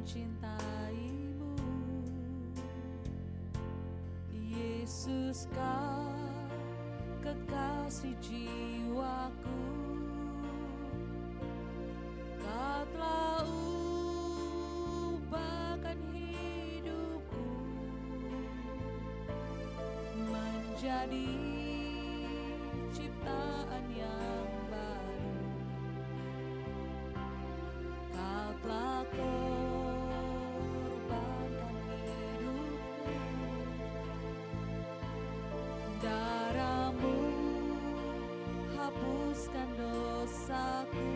mencintaimu, Yesus Kau kekasih jiwaku. Kau telah ubahkan hidupku menjadi ciptaan yang baru. Kau telah korbankan hidupmu, darahmu hapuskan dosaku.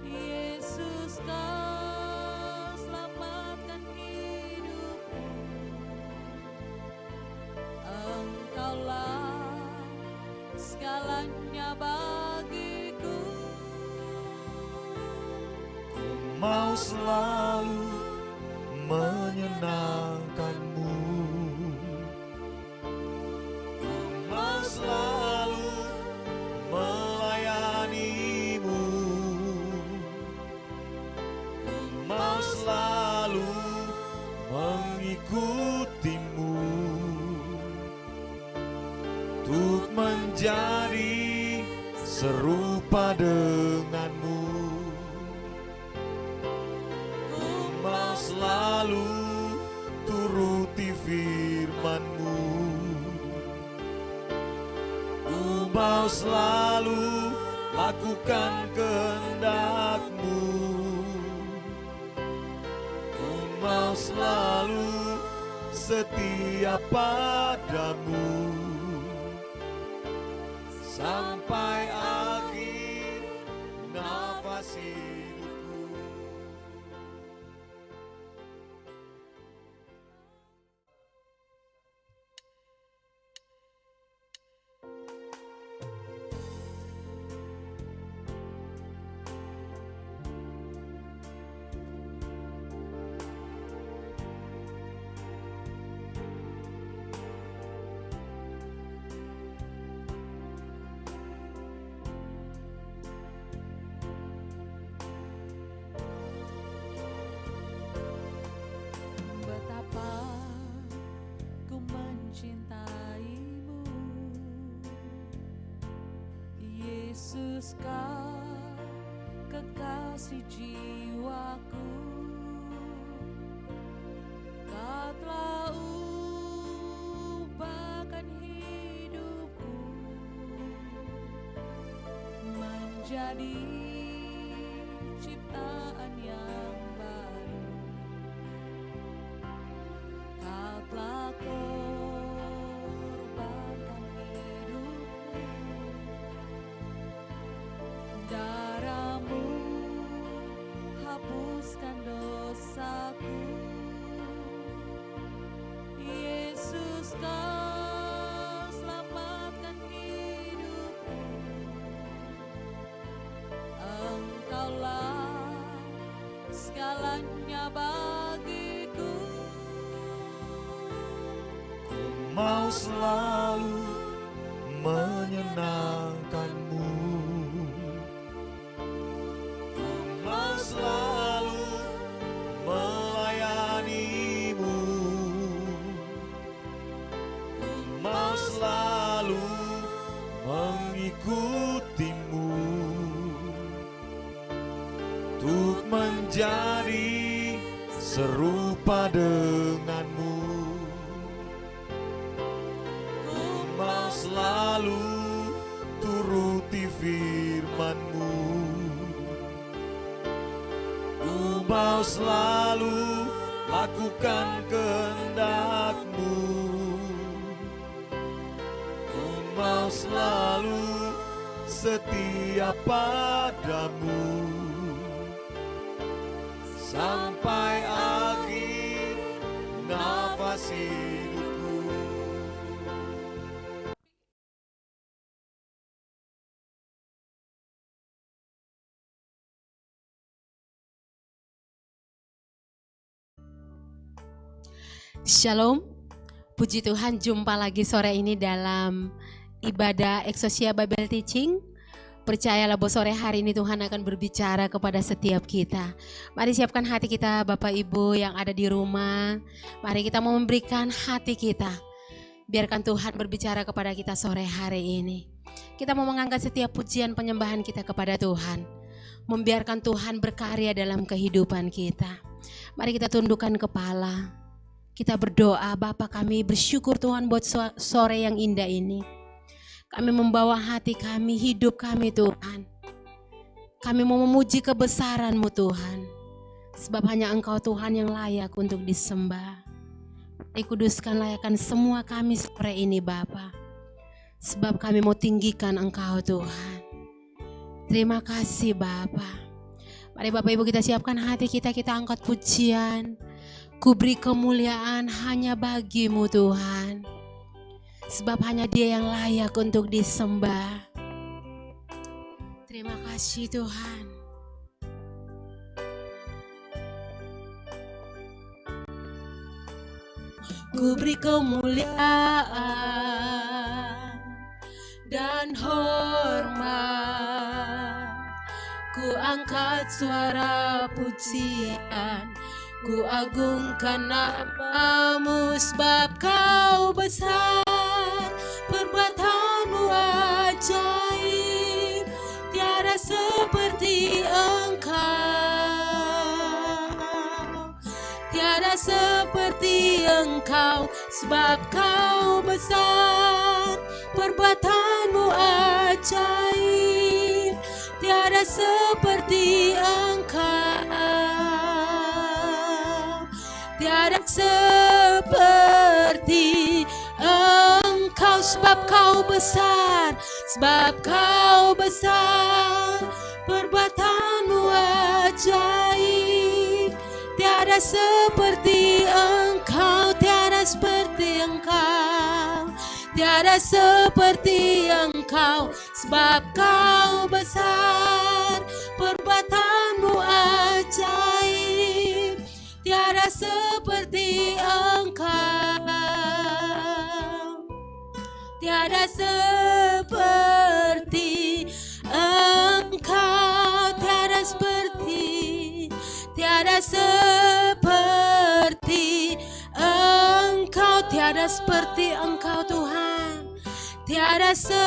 Yesus Kau selamatkan hidupku, Engkaulah segalanya bagiku. Mau selalu menyenangkanmu, mau selalu melayanimu, mau selalu mengikutimu, untuk menjadi serupa denganmu. Mau selalu turuti firman-Mu, mau selalu lakukan kehendak-Mu, mau selalu setia padamu sampai akhir nafas hidupku. Betapa ku mencintaimu, Yesus Kau kekasih jiwaku. Kau telah ubahkan hidupku menjadi ciptaan yang baru. Kau telah korbankan hidupmu, darahmu hapuskan dosaku. Yesus Kau selamatkan hidupku, Engkaulah segalanya bagiku. Mau selalu menyenangkanmu, mau selalu melayanimu, mau selalu mengikutimu, untuk menjadi serupa denganmu. Mau selalu turuti firman-Mu, mau selalu lakukan kehendak-Mu, mau selalu setia padamu sampai akhir nafas hidupku. Shalom, puji Tuhan, jumpa lagi sore ini dalam ibadah Exousia Bible Teaching. Percayalah bahwa sore hari ini Tuhan akan berbicara kepada setiap kita. Mari siapkan hati kita Bapak Ibu yang ada di rumah. Mari kita mau memberikan hati kita. Biarkan Tuhan berbicara kepada kita sore hari ini. Kita mau mengangkat setiap pujian penyembahan kita kepada Tuhan. Membiarkan Tuhan berkarya dalam kehidupan kita. Mari kita tundukkan kepala. Kita berdoa, Bapa kami bersyukur Tuhan buat sore yang indah ini. Kami membawa hati kami, hidup kami Tuhan. Kami mau memuji kebesaran-Mu Tuhan. Sebab hanya Engkau Tuhan yang layak untuk disembah. Dikuduskan layakkan semua kami sore ini Bapa. Sebab kami mau tinggikan Engkau Tuhan. Terima kasih Bapa. Mari Bapak Ibu kita siapkan hati kita angkat pujian. Ku beri kemuliaan hanya bagi-Mu Tuhan. Sebab hanya Dia yang layak untuk disembah. Terima kasih Tuhan. Ku beri kemuliaan dan hormat. Ku angkat suara pujian. Ku agungkan nama-Mu sebab Kau besar. Perbuatan-Mu ajaib, tiada seperti Engkau. Tiada seperti Engkau, sebab Kau besar. Perbuatan-Mu ajaib, tiada seperti Engkau. Tiada seperti Engkau, sebab Kau besar, sebab Kau besar. Perbuatan-Mu ajaib, tiada seperti Engkau, tiada seperti Engkau, tiada seperti Engkau, sebab Kau besar. Perbuatan-Mu ajaib, tiada seperti Engkau, tiada seperti Engkau, tiada seperti, tiada seperti Engkau, tiada seperti Engkau Tuhan, tiada seperti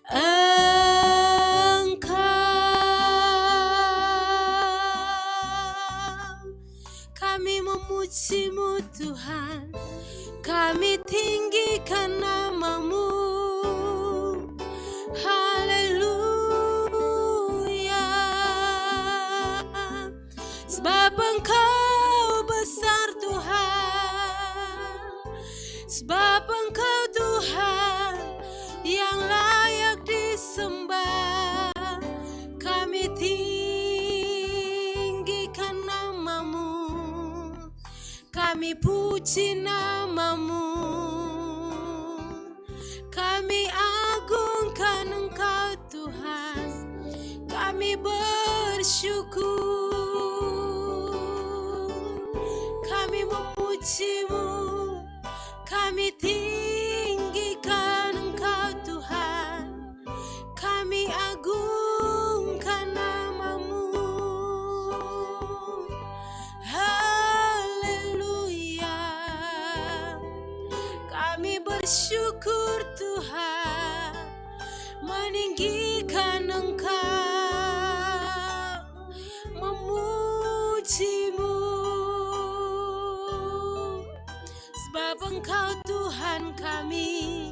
Engkau. Kami memuji-Mu Tuhan, kami tinggikan nama-Mu. Haleluya. Sebab Engkau besar Tuhan, sebab Engkau Tuhan yang layak disembah. Kami tinggikan nama-Mu, kami puji nama-Mu, kami agungkan Engkau Tuhan, kami bersyukur, kami memuji-Mu, kami tinggikan Engkau Tuhan, kami agungkan nama-Mu. Haleluya. Kami bersyukur Tuhan, meninggikan Engkau, memuji-Mu. Sebab Engkau Tuhan kami,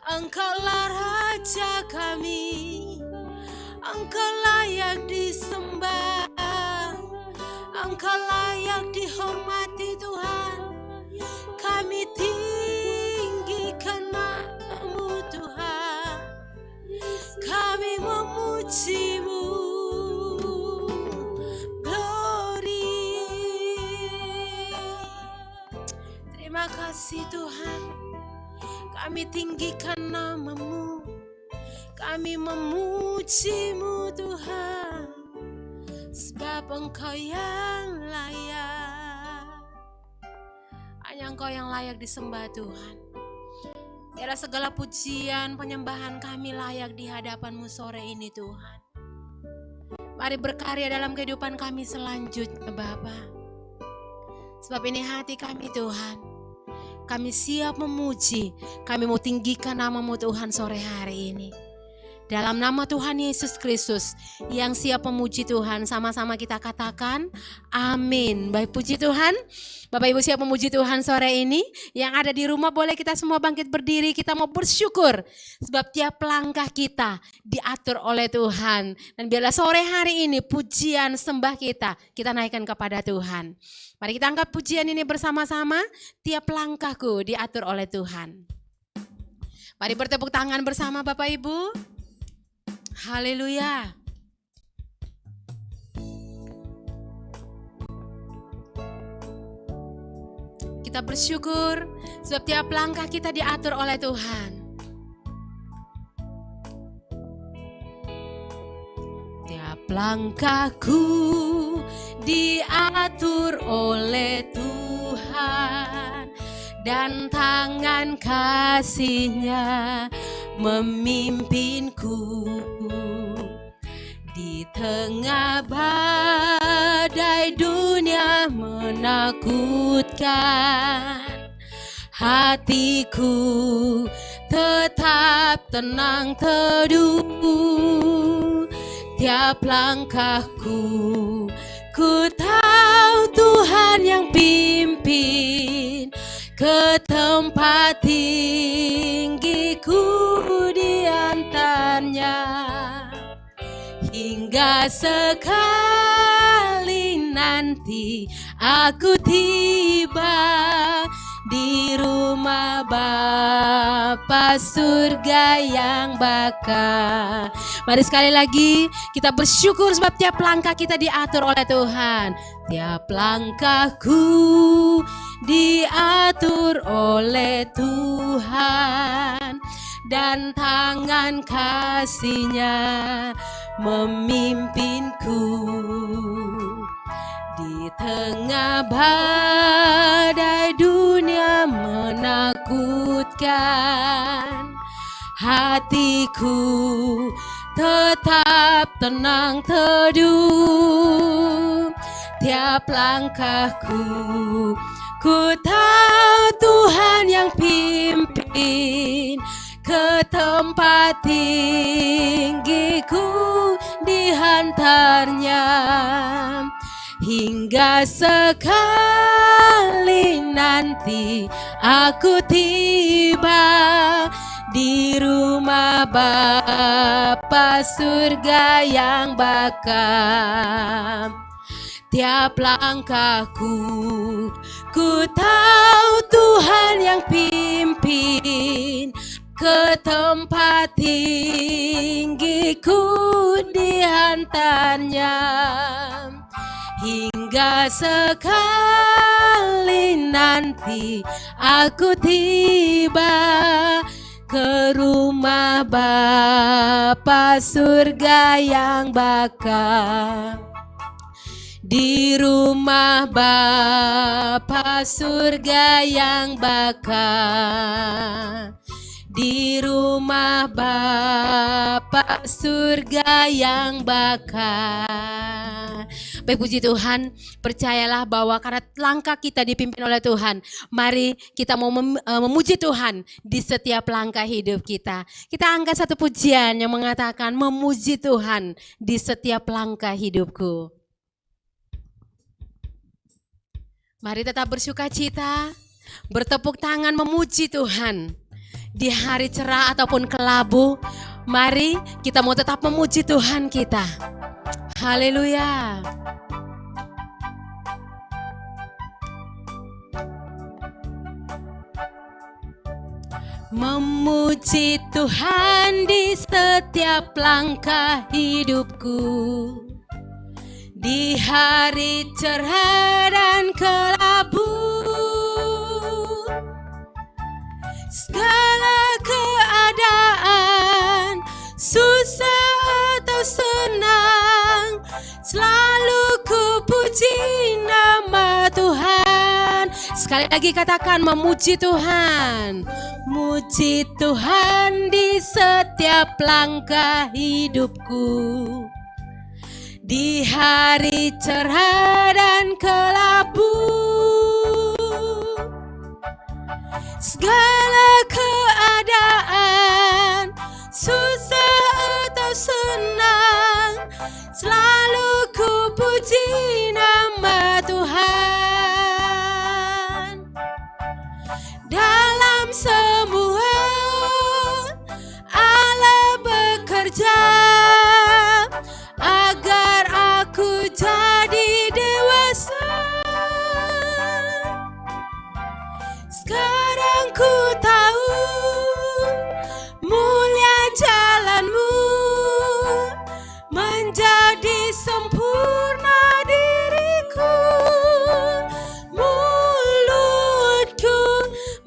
Engkaulah Raja kami, Engkau layak disembah, Engkau layak dihormati Tuhan. Kami tinggikan nama-Mu Tuhan, kami memuji-Mu. Glory. Terima kasih Tuhan, kami tinggikan nama-Mu, kami memuji-Mu Tuhan, sebab Engkau yang layak. Hanya Engkau yang layak disembah Tuhan. Biarlah segala pujian, penyembahan kami layak di hadapan-Mu sore ini Tuhan. Mari berkarya dalam kehidupan kami selanjutnya Bapa. Sebab ini hati kami Tuhan. Kami siap memuji, kami mau tinggikan nama-Mu Tuhan sore hari ini. Dalam nama Tuhan Yesus Kristus yang siap memuji Tuhan, sama-sama kita katakan amin. Baik, puji Tuhan. Bapak Ibu siap memuji Tuhan sore ini. Yang ada di rumah boleh kita semua bangkit berdiri. Kita mau bersyukur sebab tiap langkah kita diatur oleh Tuhan. Dan biarlah sore hari ini pujian sembah kita naikkan kepada Tuhan. Mari kita angkat pujian ini bersama-sama. Tiap langkahku diatur oleh Tuhan. Mari bertepuk tangan bersama Bapak Ibu. Haleluya. Kita bersyukur sebab tiap langkah kita diatur oleh Tuhan. Tiap langkahku diatur oleh Tuhan dan tangan kasih-Nya memimpinku di tengah badai dunia menakutkan. Hatiku tetap tenang teduh. Tiap langkahku ku tahu Tuhan yang pimpin ke tempat tinggiku diantarnya. Hingga sekali nanti aku tiba di rumah Bapa surga yang bakal. Mari sekali lagi kita bersyukur sebab tiap langkah kita diatur oleh Tuhan. Tiap langkahku diatur oleh Tuhan dan tangan kasih-Nya memimpinku di tengah badai dunia menakutkan. Hatiku tetap tenang teduh. Tiap langkahku ku tahu Tuhan yang pimpin ke tempat tinggiku dihantarnya. Hingga sekali nanti aku tiba di rumah Bapa surga yang bakal. Tiap langkahku ku tahu Tuhan yang pimpin ke tempat tinggiku dihantarnya. Hingga sekali nanti aku tiba ke rumah Bapa surga yang bakal. Di rumah Bapa surga yang bakal. Di rumah Bapa surga yang bakal. Baik, puji Tuhan, percayalah bahwa karena langkah kita dipimpin oleh Tuhan, mari kita mau memuji Tuhan di setiap langkah hidup kita. Kita angkat satu pujian yang mengatakan memuji Tuhan di setiap langkah hidupku. Mari tetap bersukacita, bertepuk tangan memuji Tuhan. Di hari cerah ataupun kelabu, mari kita mau tetap memuji Tuhan kita. Haleluya. Memuji Tuhan di setiap langkah hidupku. Di hari cerah dan kelabu, segala keadaan, susah atau senang, selalu ku puji nama Tuhan. Sekali lagi katakan memuji Tuhan. Muji Tuhan di setiap langkah hidupku. Di hari cerah dan kelabu, segala keadaan, susah atau senang, selalu ku puji nama Tuhan. Dalam semua Allah bekerja agar aku jadi dewasa. Sekarang ku tahu mulia jalanmu, menjadi sempurna diriku. Mulutku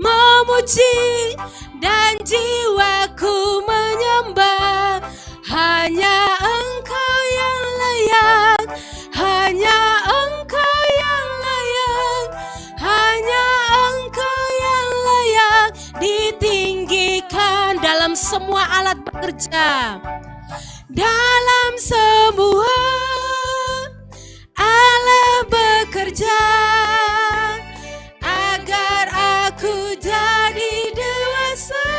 memuji dan jiwaku menyembah. Hanya Engkau yang layak, hanya Engkau yang layak, hanya Engkau yang layak ditinggikan dalam semua alat bekerja. Dalam semua Allah bekerja agar aku jadi dewasa.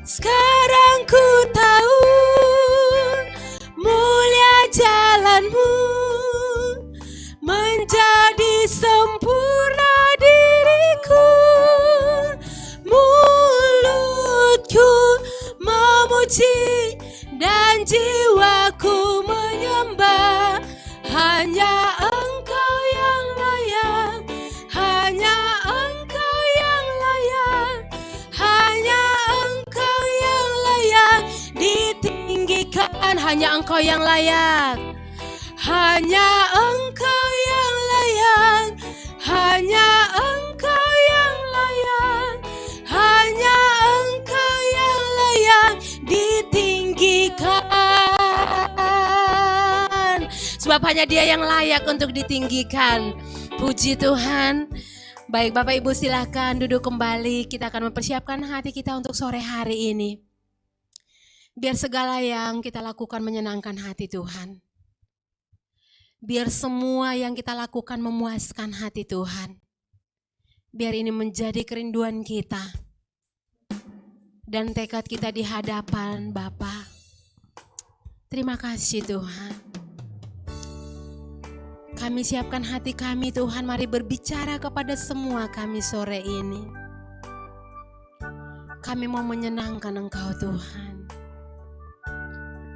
Sekarang ku tahu mulia jalanmu, menjadi sempurna diriku. Mulutku memuji dan jiwaku menyembah. Hanya Engkau yang layak, hanya Engkau yang layak, hanya Engkau yang layak ditinggikan. Hanya Engkau yang layak, hanya Engkau yang layak, hanya Engkau yang layak, hanya Engkau yang layak ditinggikan. Sebab hanya Dia yang layak untuk ditinggikan. Puji Tuhan. Baik Bapak Ibu silakan duduk kembali. Kita akan mempersiapkan hati kita untuk sore hari ini. Biar segala yang kita lakukan menyenangkan hati Tuhan. Biar semua yang kita lakukan memuaskan hati Tuhan. Biar ini menjadi kerinduan kita. Dan tekad kita di hadapan Bapa. Terima kasih Tuhan. Kami siapkan hati kami Tuhan, mari berbicara kepada semua kami sore ini. Kami mau menyenangkan Engkau Tuhan.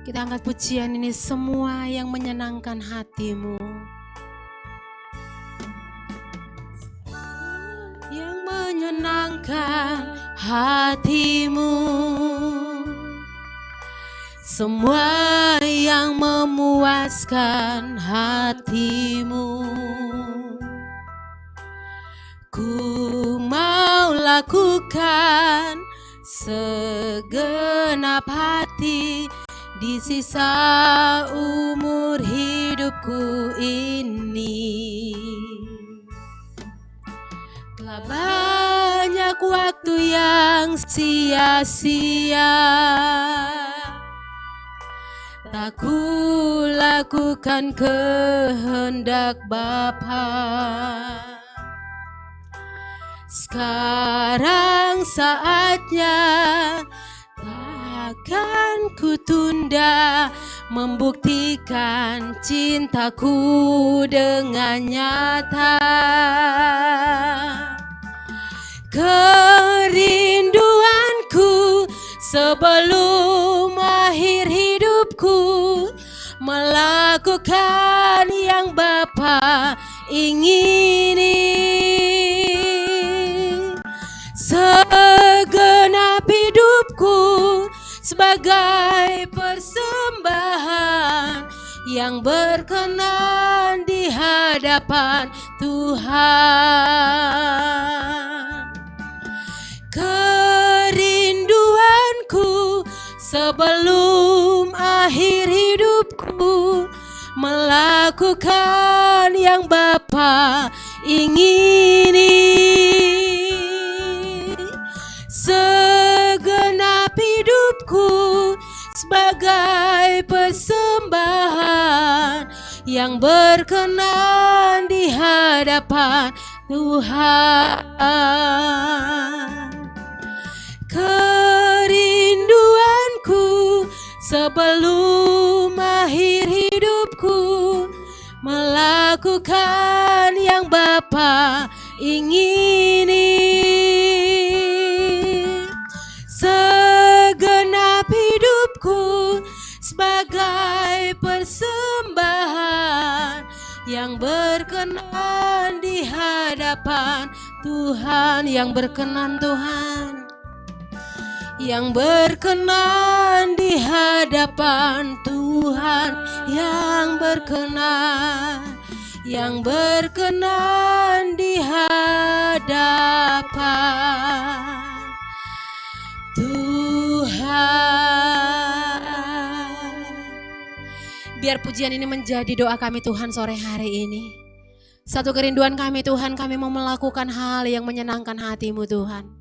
Kita angkat pujian ini semua yang menyenangkan hati-Mu. Yang menyenangkan hati-Mu. Semua yang memuaskan hati-Mu. Ku mau lakukan segenap hati di sisa umur hidupku ini. Telah banyak waktu yang sia-sia tak ku lakukan kehendak Bapa. Sekarang saatnya takkan ku tunda membuktikan cintaku dengan nyata. Kerinduanku sebelum akhir hidupku melakukan yang Bapa ingini. Segenap hidupku sebagai persembahan yang berkenan di hadapan Tuhan. Kerinduanku sebelum akhir hidupku melakukan yang Bapa ingini. Segenap hidupku sebagai persembahan yang berkenan di hadapan Tuhan. Kerinduanku sebelum akhir hidupku melakukan yang Bapa ingini. Segenap hidupku sebagai persembahan yang berkenan di hadapan Tuhan, yang berkenan Tuhan, yang berkenan di hadapan Tuhan, yang berkenan di hadapan Tuhan. Biar pujian ini menjadi doa kami Tuhan sore hari ini. Satu kerinduan kami Tuhan, kami mau melakukan hal yang menyenangkan hati-Mu Tuhan.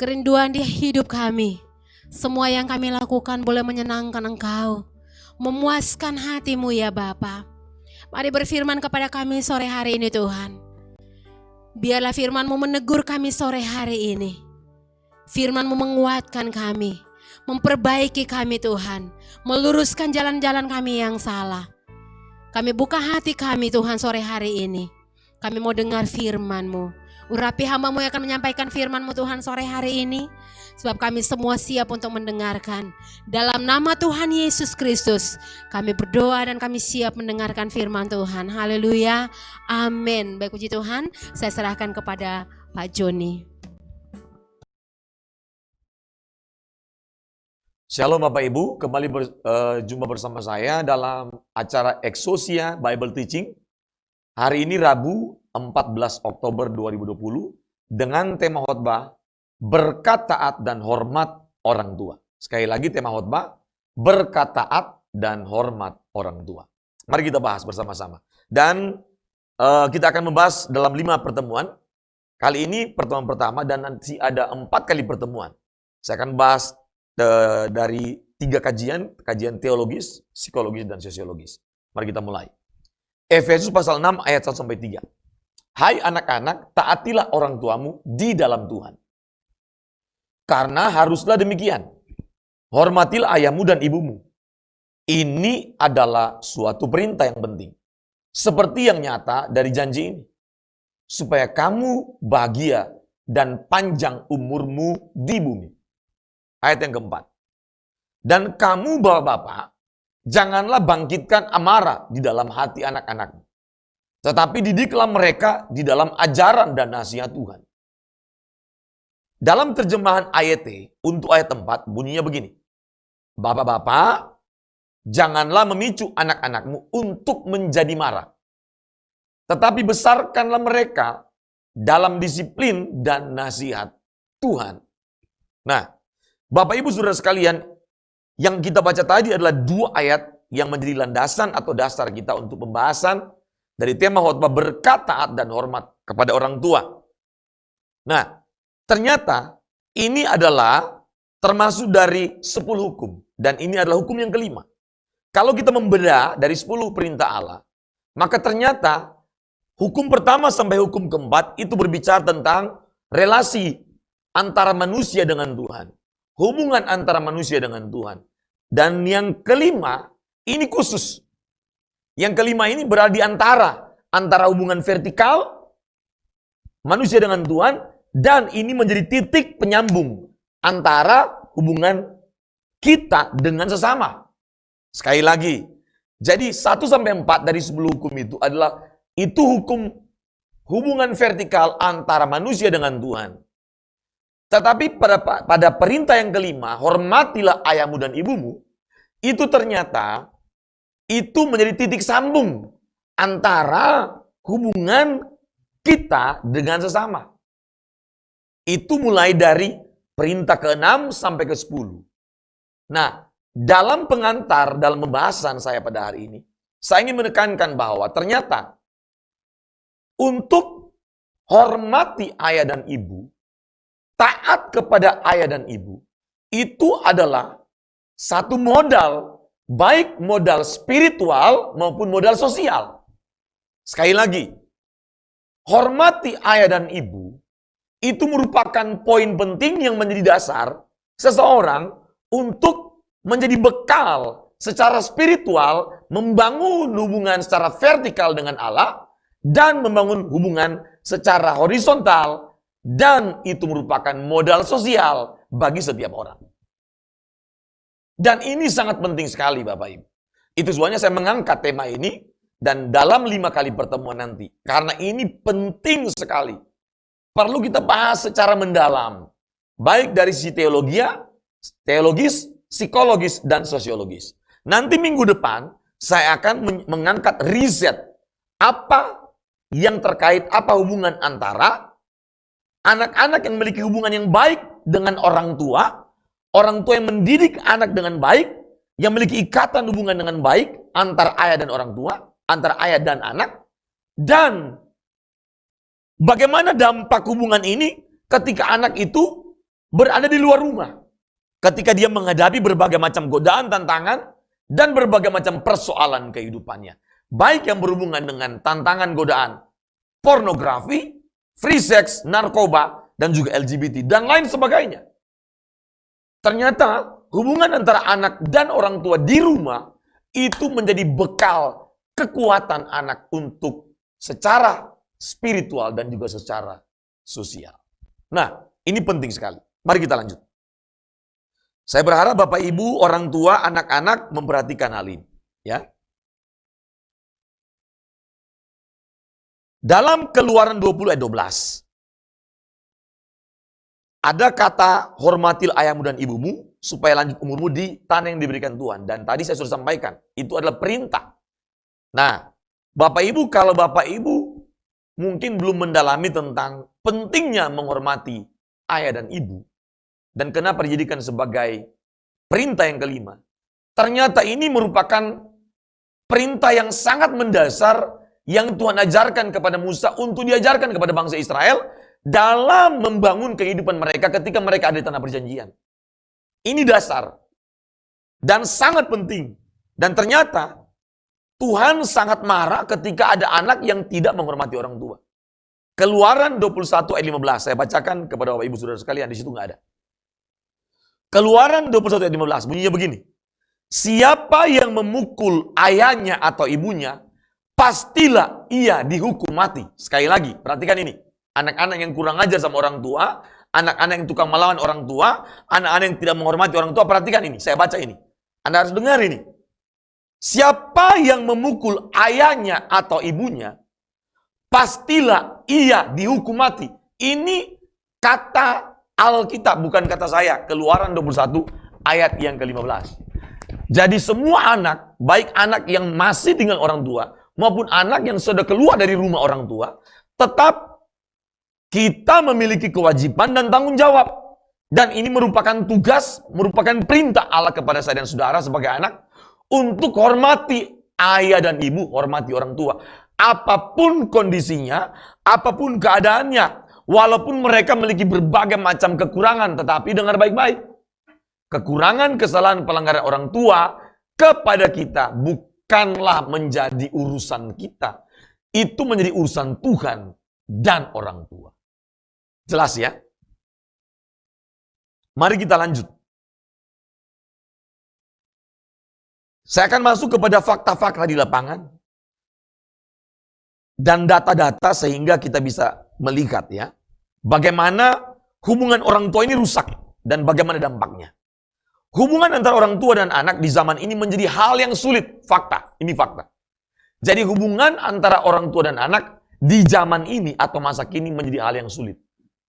Kerinduan di hidup kami, semua yang kami lakukan boleh menyenangkan Engkau, memuaskan hati-Mu ya Bapa. Mari berfirman kepada kami sore hari ini Tuhan. Biarlah firman-Mu menegur kami sore hari ini. Firman-Mu menguatkan kami, memperbaiki kami Tuhan, meluruskan jalan-jalan kami yang salah. Kami buka hati kami Tuhan sore hari ini. Kami mau dengar firman-Mu. Urapi hamba-Mu yang akan menyampaikan firman-Mu Tuhan sore hari ini. Sebab kami semua siap untuk mendengarkan. Dalam nama Tuhan Yesus Kristus kami berdoa dan kami siap mendengarkan firman Tuhan. Haleluya, amin. Baik, puji Tuhan, saya serahkan kepada Pak Joni. Shalom Bapak Ibu, kembali berjumpa bersama saya dalam acara Exousia Bible Teaching. Hari ini Rabu 14 Oktober 2020 dengan tema khotbah berkat taat dan hormat orang tua. Sekali lagi tema khotbah berkat taat dan hormat orang tua. Mari kita bahas bersama-sama. Dan kita akan membahas dalam 5 pertemuan. Kali ini pertemuan pertama dan nanti ada 4 kali pertemuan. Saya akan bahas dari 3 kajian teologis, psikologis, dan sosiologis. Mari kita mulai. Efesus pasal 6 ayat 1-3. Hai anak-anak, taatilah orang tuamu di dalam Tuhan. Karena haruslah demikian. Hormatilah ayahmu dan ibumu. Ini adalah suatu perintah yang penting. Seperti yang nyata dari janji ini. Supaya kamu bahagia dan panjang umurmu di bumi. Ayat yang keempat. Dan kamu bapak-bapak, janganlah bangkitkan amarah di dalam hati anak-anakmu. Tetapi didiklah mereka di dalam ajaran dan nasihat Tuhan. Dalam terjemahan AYT untuk ayat 4 bunyinya begini. Bapak-bapak, janganlah memicu anak-anakmu untuk menjadi marah. Tetapi besarkanlah mereka dalam disiplin dan nasihat Tuhan. Nah, Bapak Ibu Saudara sekalian, yang kita baca tadi adalah 2 ayat yang menjadi landasan atau dasar kita untuk pembahasan dari tema khotbah berkat taat dan hormat kepada orang tua. Nah, ternyata ini adalah termasuk dari 10 hukum. Dan ini adalah hukum yang kelima. Kalau kita membedah dari 10 perintah Allah, maka ternyata hukum pertama sampai hukum keempat itu berbicara tentang relasi antara manusia dengan Tuhan. Hubungan antara manusia dengan Tuhan. Dan yang kelima, ini khusus. Yang kelima ini berada di antara hubungan vertikal manusia dengan Tuhan, dan ini menjadi titik penyambung antara hubungan kita dengan sesama. Sekali lagi, jadi 1-4 dari 10 hukum itu hukum hubungan vertikal antara manusia dengan Tuhan. Tetapi pada perintah yang kelima, hormatilah ayahmu dan ibumu, itu ternyata itu menjadi titik sambung antara hubungan kita dengan sesama. Itu mulai dari perintah ke-6 sampai ke-10. Nah, dalam pengantar, dalam pembahasan saya pada hari ini, saya ingin menekankan bahwa ternyata untuk hormati ayah dan ibu, taat kepada ayah dan ibu, itu adalah satu modal, baik modal spiritual maupun modal sosial. Sekali lagi, hormati ayah dan ibu, itu merupakan poin penting yang menjadi dasar seseorang untuk menjadi bekal secara spiritual, membangun hubungan secara vertikal dengan Allah, dan membangun hubungan secara horizontal, dan itu merupakan modal sosial bagi setiap orang. Dan ini sangat penting sekali Bapak Ibu. Itu sebabnya saya mengangkat tema ini, dan dalam 5 kali pertemuan nanti, karena ini penting sekali. Perlu kita bahas secara mendalam, baik dari sisi teologis, psikologis, dan sosiologis. Nanti minggu depan, saya akan mengangkat riset apa yang terkait, apa hubungan antara anak-anak yang memiliki hubungan yang baik dengan orang tua yang mendidik anak dengan baik, yang memiliki ikatan hubungan dengan baik antara ayah dan orang tua, antara ayah dan anak, dan bagaimana dampak hubungan ini ketika anak itu berada di luar rumah. Ketika dia menghadapi berbagai macam godaan, tantangan, dan berbagai macam persoalan kehidupannya. Baik yang berhubungan dengan tantangan godaan pornografi, free sex, narkoba, dan juga LGBT, dan lain sebagainya. Ternyata hubungan antara anak dan orang tua di rumah itu menjadi bekal kekuatan anak untuk secara spiritual dan juga secara sosial. Nah, ini penting sekali. Mari kita lanjut. Saya berharap Bapak Ibu, orang tua, anak-anak memperhatikan hal ini, ya. Dalam Keluaran 20 ayat 12 ada kata hormatilah ayahmu dan ibumu supaya lanjut umurmu di tanah yang diberikan Tuhan. Dan tadi saya sudah sampaikan, itu adalah perintah. Nah, Bapak Ibu, kalau Bapak Ibu mungkin belum mendalami tentang pentingnya menghormati ayah dan ibu, dan kenapa dijadikan sebagai perintah yang kelima, ternyata ini merupakan perintah yang sangat mendasar yang Tuhan ajarkan kepada Musa untuk diajarkan kepada bangsa Israel dalam membangun kehidupan mereka ketika mereka ada di tanah perjanjian. Ini dasar dan sangat penting. Dan ternyata Tuhan sangat marah ketika ada anak yang tidak menghormati orang tua. Keluaran 21 ayat 15, saya bacakan kepada Bapak Ibu Saudara sekalian, di situ nggak ada. Keluaran 21 ayat 15 bunyinya begini. Siapa yang memukul ayahnya atau ibunya, pastilah ia dihukum mati. Sekali lagi, perhatikan ini. Anak-anak yang kurang ajar sama orang tua, anak-anak yang tukang melawan orang tua, anak-anak yang tidak menghormati orang tua, perhatikan ini. Saya baca ini. Anda harus dengar ini. Siapa yang memukul ayahnya atau ibunya, pastilah ia dihukum mati. Ini kata Alkitab, bukan kata saya. Keluaran 21 ayat yang ke-15. Jadi semua anak, baik anak yang masih tinggal orang tua, maupun anak yang sudah keluar dari rumah orang tua, tetap kita memiliki kewajiban dan tanggung jawab. Dan ini merupakan tugas, merupakan perintah Allah kepada saya dan saudara sebagai anak, untuk hormati ayah dan ibu, hormati orang tua. Apapun kondisinya, apapun keadaannya, walaupun mereka memiliki berbagai macam kekurangan, tetapi dengar baik-baik. Kekurangan, kesalahan, pelanggaran orang tua kepada kita bukanlah menjadi urusan kita. Itu menjadi urusan Tuhan dan orang tua. Jelas ya? Mari kita lanjut. Saya akan masuk kepada fakta-fakta di lapangan dan data-data sehingga kita bisa melihat ya, bagaimana hubungan orang tua ini rusak dan bagaimana dampaknya. Hubungan antara orang tua dan anak di zaman ini menjadi hal yang sulit. Fakta, ini fakta. Jadi hubungan antara orang tua dan anak di zaman ini atau masa kini menjadi hal yang sulit.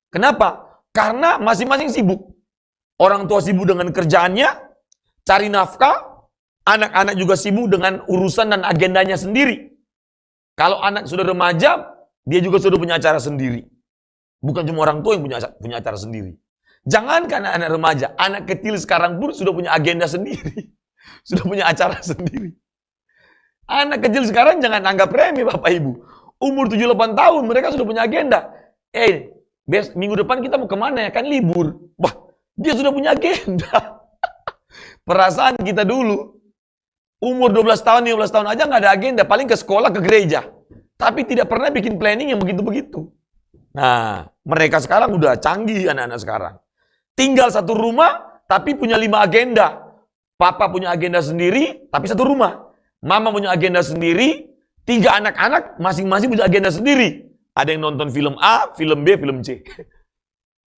Kenapa? Karena masing-masing sibuk. Orang tua sibuk dengan kerjaannya, cari nafkah, anak-anak juga sibuk dengan urusan dan agendanya sendiri. Kalau anak sudah remaja, dia juga sudah punya acara sendiri. Bukan cuma orang tua yang punya acara sendiri. Jangankan anak remaja, anak kecil sekarang pun sudah punya agenda sendiri. Sudah punya acara sendiri. Anak kecil sekarang jangan anggap remeh Bapak Ibu. Umur 7-8 tahun mereka sudah punya agenda. Minggu depan kita mau kemana ya? Kan libur. Wah, dia sudah punya agenda. Perasaan kita dulu, umur 12 tahun, 15 tahun aja nggak ada agenda. Paling ke sekolah, ke gereja. Tapi tidak pernah bikin planning yang begitu-begitu. Nah, mereka sekarang udah canggih anak-anak sekarang. Tinggal satu rumah, tapi punya 5 agenda. Papa punya agenda sendiri, tapi satu rumah. Mama punya agenda sendiri, 3 anak-anak masing-masing punya agenda sendiri. Ada yang nonton film A, film B, film C.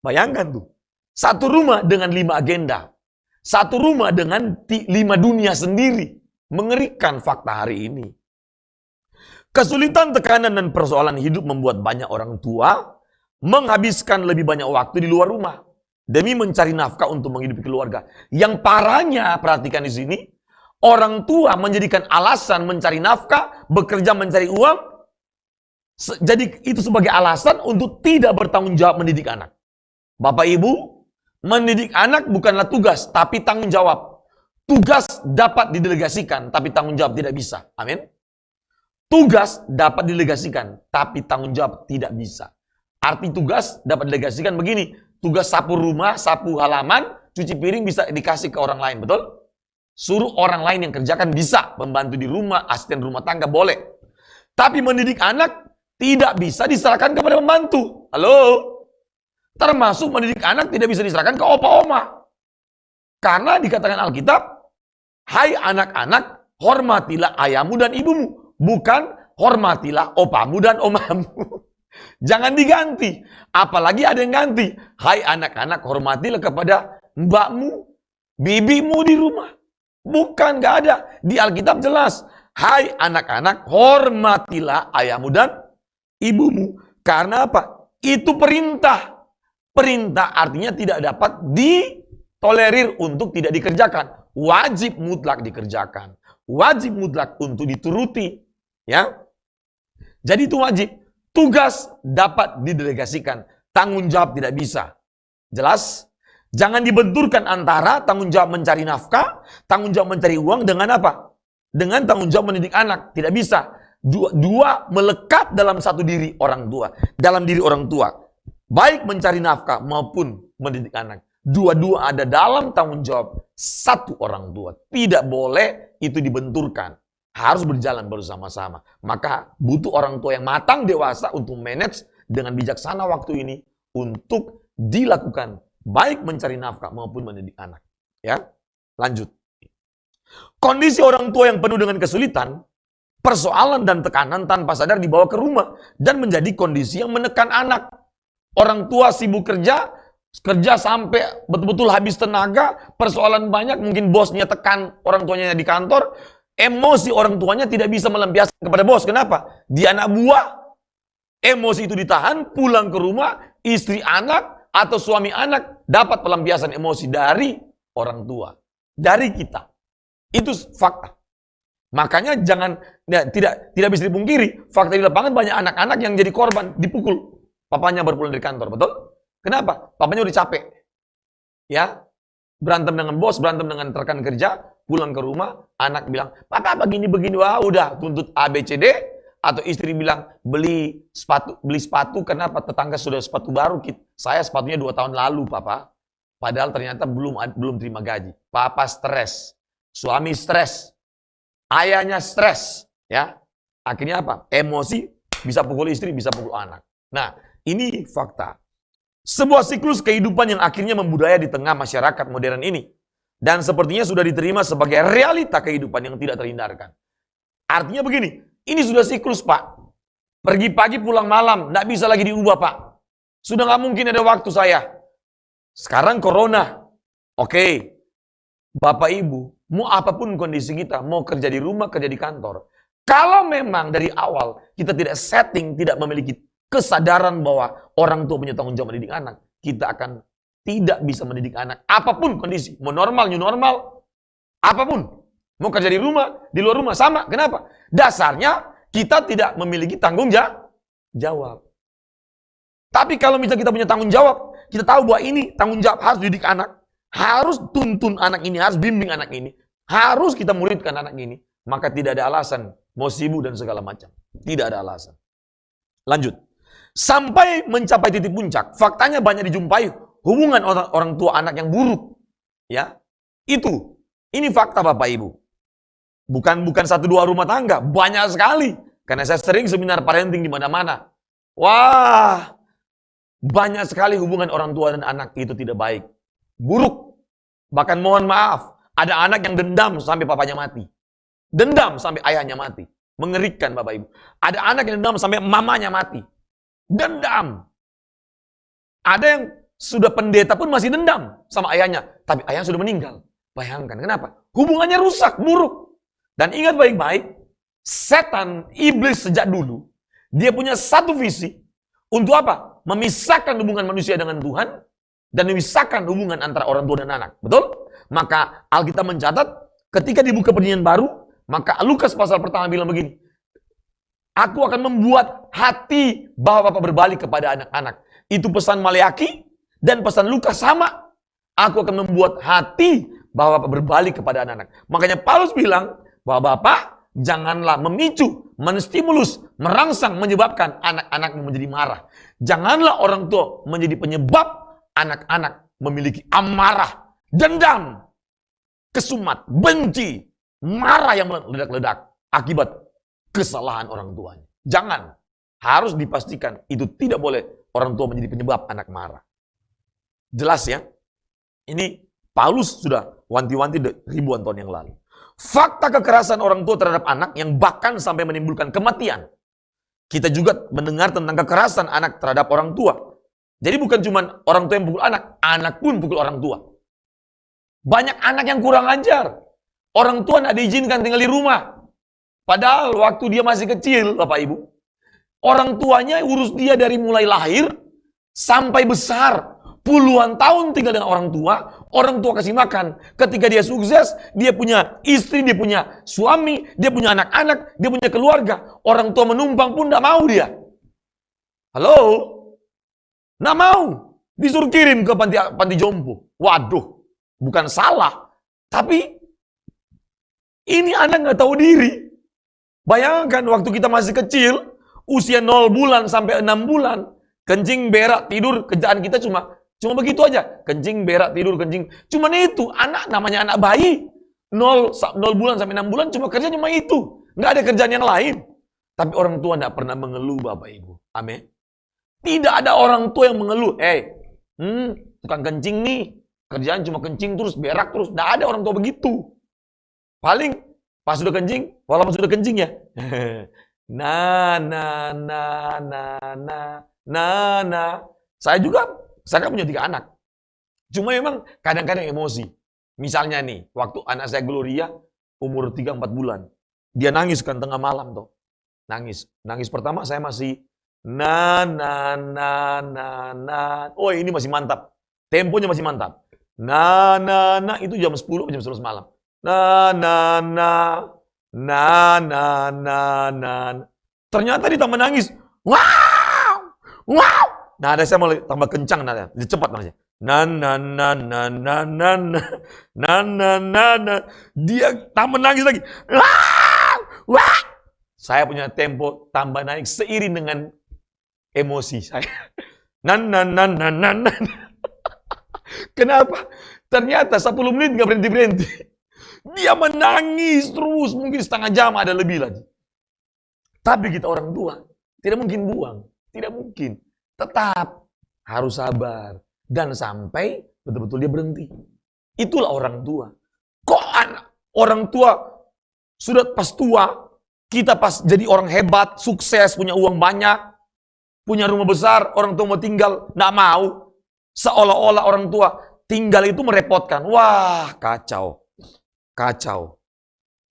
Bayangkan tuh. Satu rumah dengan 5 agenda. Satu rumah dengan 5 dunia sendiri. Mengerikan fakta hari ini. Kesulitan, tekanan, dan persoalan hidup membuat banyak orang tua menghabiskan lebih banyak waktu di luar rumah demi mencari nafkah untuk menghidupi keluarga. Yang parahnya, perhatikan di sini, orang tua menjadikan alasan mencari nafkah, bekerja mencari uang, jadi itu sebagai alasan untuk tidak bertanggung jawab mendidik anak. Bapak Ibu, mendidik anak bukanlah tugas, tapi tanggung jawab. Tugas dapat didelegasikan, tapi tanggung jawab tidak bisa. Amin. Tugas dapat didelegasikan, tapi tanggung jawab tidak bisa. Arti tugas dapat didelegasikan begini, tugas sapu rumah, sapu halaman, cuci piring bisa dikasih ke orang lain, betul? Suruh orang lain yang kerjakan bisa, membantu di rumah, asisten rumah tangga boleh. Tapi mendidik anak tidak bisa diserahkan kepada pembantu. Halo? Termasuk mendidik anak tidak bisa diserahkan ke opa-oma. Karena dikatakan Alkitab, hai anak-anak, hormatilah ayahmu dan ibumu. Bukan hormatilah opamu dan omamu. Jangan diganti. Apalagi ada yang ganti. Hai anak-anak, hormatilah kepada mbakmu, bibimu di rumah. Bukan, gak ada. Di Alkitab jelas. Hai anak-anak, hormatilah ayahmu dan ibumu. Karena apa? Itu perintah. Perintah artinya tidak dapat ditolerir untuk tidak dikerjakan. Wajib mutlak dikerjakan. Wajib mutlak untuk dituruti. Ya, jadi itu wajib. Tugas dapat didelegasikan, tanggung jawab tidak bisa. Jelas? Jangan dibenturkan antara tanggung jawab mencari nafkah, tanggung jawab mencari uang dengan apa? Dengan tanggung jawab mendidik anak. Tidak bisa. Dua melekat dalam satu diri orang tua. Dalam diri orang tua. Baik mencari nafkah maupun mendidik anak. Dua-dua ada dalam tanggung jawab satu orang tua. Tidak boleh itu dibenturkan. Harus berjalan bersama-sama. Maka butuh orang tua yang matang dewasa untuk manage dengan bijaksana waktu ini untuk dilakukan baik mencari nafkah maupun mendidik anak. Ya, lanjut. Kondisi orang tua yang penuh dengan kesulitan, persoalan dan tekanan tanpa sadar dibawa ke rumah dan menjadi kondisi yang menekan anak. Orang tua sibuk kerja sampai betul-betul habis tenaga, persoalan banyak, mungkin bosnya tekan orang tuanya di kantor. Emosi orang tuanya tidak bisa melampiaskan kepada bos. Kenapa? Dia anak buah. Emosi itu ditahan, pulang ke rumah, istri anak atau suami anak dapat pelampiasan emosi dari orang tua. Dari kita. Itu fakta. Makanya tidak bisa dipungkiri. Fakta di lapangan banyak anak-anak yang jadi korban, dipukul. Papanya baru pulang dari kantor, betul? Kenapa? Papanya udah capek. Ya, berantem dengan bos, berantem dengan rekan kerja, pulang ke rumah, anak bilang, "Papa begini-begini." Wah, udah tuntut A, B, C, D. Atau istri bilang, beli sepatu, kenapa tetangga sudah sepatu baru, saya sepatunya 2 tahun lalu, Papa. Padahal ternyata belum terima gaji. Papa stres, suami stres, ayahnya stres, ya. Akhirnya apa? Emosi, bisa pukul istri, bisa pukul anak. Nah, ini fakta. Sebuah siklus kehidupan yang akhirnya membudaya di tengah masyarakat modern ini. Dan sepertinya sudah diterima sebagai realita kehidupan yang tidak terhindarkan. Artinya begini, ini sudah siklus, Pak. Pergi pagi pulang malam, tidak bisa lagi diubah, Pak. Sudah nggak mungkin ada waktu saya. Sekarang corona. Oke, Bapak Ibu, mau apapun kondisi kita, mau kerja di rumah, kerja di kantor. Kalau memang dari awal kita tidak setting, tidak memiliki kesadaran bahwa orang tua punya tanggung jawab mendidik anak, kita akan tidak bisa mendidik anak. Apapun kondisi, mau normal, new normal, apapun. Mau kerja di rumah, di luar rumah, sama. Kenapa? Dasarnya kita tidak memiliki tanggung jawab. Tapi kalau misalnya kita punya tanggung jawab, kita tahu bahwa ini tanggung jawab harus didik anak, harus tuntun anak ini, harus bimbing anak ini, harus kita muridkan anak ini. maka tidak ada alasan mau sibuk dan segala macam. Tidak ada alasan. Lanjut. Sampai mencapai titik puncak, faktanya banyak dijumpai hubungan orang tua anak yang buruk. Ya, ini fakta Bapak Ibu. Bukan satu dua rumah tangga, banyak sekali. Karena saya sering seminar parenting di mana-mana. Wah, banyak sekali hubungan orang tua dan anak itu tidak baik. Buruk. Bahkan mohon maaf, ada anak yang dendam sampai papanya mati. Dendam sampai ayahnya mati. Mengerikan Bapak Ibu. Ada anak yang dendam sampai mamanya mati. Dendam. Ada yang sudah pendeta pun masih dendam sama ayahnya. Tapi ayahnya sudah meninggal. Bayangkan, kenapa? Hubungannya rusak, buruk. Dan ingat baik-baik, setan, iblis sejak dulu, dia punya satu visi. Untuk apa? Memisahkan hubungan manusia dengan Tuhan, dan memisahkan hubungan antara orang tua dan anak. Betul? Maka Alkitab mencatat, ketika dibuka perjanjian baru, maka Lukas pasal pertama bilang begini, aku akan membuat hati bapak-bapak berbalik kepada anak-anak. Itu pesan Maleaki, dan pesan Lukas sama. Aku akan membuat hati bapak-bapak berbalik kepada anak-anak. Makanya Paulus bilang, bapak-bapak, janganlah memicu, menstimulus, merangsang, menyebabkan anak-anakmu menjadi marah. Janganlah orang tua menjadi penyebab anak-anak memiliki amarah, dendam, kesumat, benci, marah yang meledak-ledak akibat kesalahan orang tuanya. Jangan. Harus dipastikan itu tidak boleh orang tua menjadi penyebab anak marah. Jelas ya? Ini Paulus sudah wanti-wanti ribuan tahun yang lalu. Fakta kekerasan orang tua terhadap anak yang bahkan sampai menimbulkan kematian. Kita juga mendengar tentang kekerasan anak terhadap orang tua. Jadi bukan cuma orang tua yang pukul anak pun pukul orang tua. Banyak anak yang kurang ajar. Orang tua tidak diizinkan tinggal di rumah. Padahal waktu dia masih kecil, Bapak Ibu, orang tuanya urus dia dari mulai lahir sampai besar. Puluhan tahun tinggal dengan orang tua kasih makan. Ketika dia sukses, dia punya istri, dia punya suami, dia punya anak-anak, dia punya keluarga. Orang tua menumpang pun tidak mau dia. Halo? Tidak mau. Disuruh kirim ke panti jompo. Waduh, bukan salah. Tapi, ini anak nggak tahu diri. Bayangkan waktu kita masih kecil, usia 0 bulan sampai 6 bulan, kencing, berak, tidur, kerjaan kita cuma begitu aja. Kencing, berak, tidur, kencing. Cuman itu, anak namanya anak bayi. 0 bulan sampai 6 bulan cuma kerja itu. Nggak ada kerjaan yang lain. Tapi orang tua nggak pernah mengeluh Bapak Ibu. Amin. Tidak ada orang tua yang mengeluh. Tukang kencing nih. Kerjaan cuma kencing terus, berak terus. Nggak ada orang tua begitu. Paling pas sudah kencing, walaupun sudah kencing ya. Saya kan punya 3 anak. Cuma memang kadang-kadang emosi. Misalnya nih, waktu anak saya Gloria, umur 3-4 bulan. Dia nangis kan tengah malam tuh. Nangis. Nangis pertama saya masih oh ini masih mantap. Temponya masih mantap. Itu jam 10 jam 11 malam. Ternyata ditambah nangis. Wow. Nah, ada saya mulai tambah kencang nada, cepat namanya. Dia tambah nangis lagi. Wah. Saya punya tempo tambah naik seiring dengan emosi saya. Kenapa? Ternyata 10 menit nggak berhenti. Dia menangis terus, mungkin setengah jam ada lebih lagi. Tapi kita orang tua tidak mungkin buang, tidak mungkin. Tetap harus sabar dan sampai betul-betul dia berhenti. Itulah orang tua. Kok orang tua sudah pas tua, kita pas jadi orang hebat, sukses, punya uang banyak, punya rumah besar, orang tua mau tinggal, nggak mau. Seolah-olah orang tua tinggal itu merepotkan. Wah, kacau.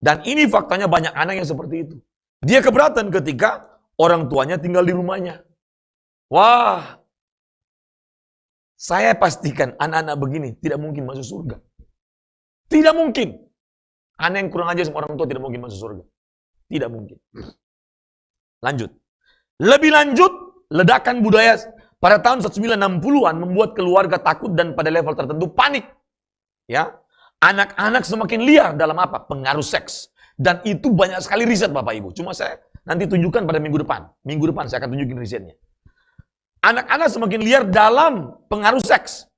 Dan ini faktanya banyak anak yang seperti itu. Dia keberatan ketika orang tuanya tinggal di rumahnya. Wah, saya pastikan anak-anak begini tidak mungkin masuk surga. Tidak mungkin. Anak yang kurang ajar sama orang tua tidak mungkin masuk surga. Tidak mungkin. Lanjut. Lebih lanjut, ledakan budaya pada tahun 1960-an membuat keluarga takut dan pada level tertentu panik. Ya, anak-anak semakin liar dalam apa? Pengaruh seks. Dan itu banyak sekali riset Bapak Ibu. Cuma saya nanti tunjukkan pada minggu depan. Minggu depan saya akan tunjukin risetnya. Anak-anak semakin liar dalam pengaruh seks,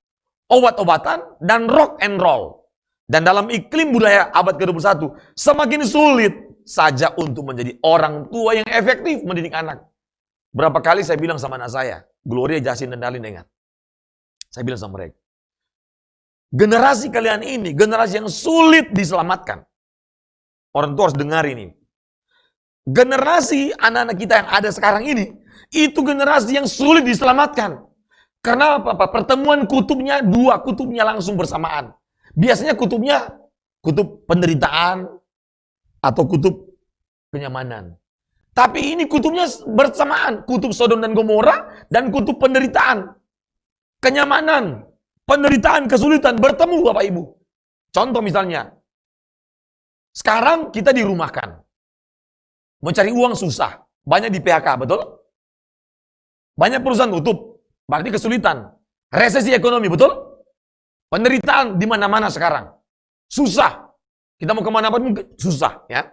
obat-obatan, dan rock and roll. Dan dalam iklim budaya abad ke-21, semakin sulit saja untuk menjadi orang tua yang efektif mendidik anak. Berapa kali saya bilang sama anak saya, Gloria, Jasin, dan Darlin, ingat. Saya bilang sama mereka, generasi kalian ini, generasi yang sulit diselamatkan. Orang tua harus dengar ini. Generasi anak-anak kita yang ada sekarang ini, itu generasi yang sulit diselamatkan. Karena apa? Pertemuan kutubnya, dua kutubnya langsung bersamaan. Biasanya kutubnya, kutub penderitaan, atau kutub kenyamanan. Tapi ini kutubnya bersamaan. Kutub Sodom dan Gomora, dan kutub penderitaan. Kenyamanan, penderitaan, kesulitan, bertemu Bapak Ibu. Contoh misalnya, sekarang kita dirumahkan. Mencari uang susah. Banyak di PHK, betul? Banyak perusahaan tutup. Berarti kesulitan. Resesi ekonomi, betul? Penderitaan di mana-mana sekarang. Susah. Kita mau kemana pun susah, ya.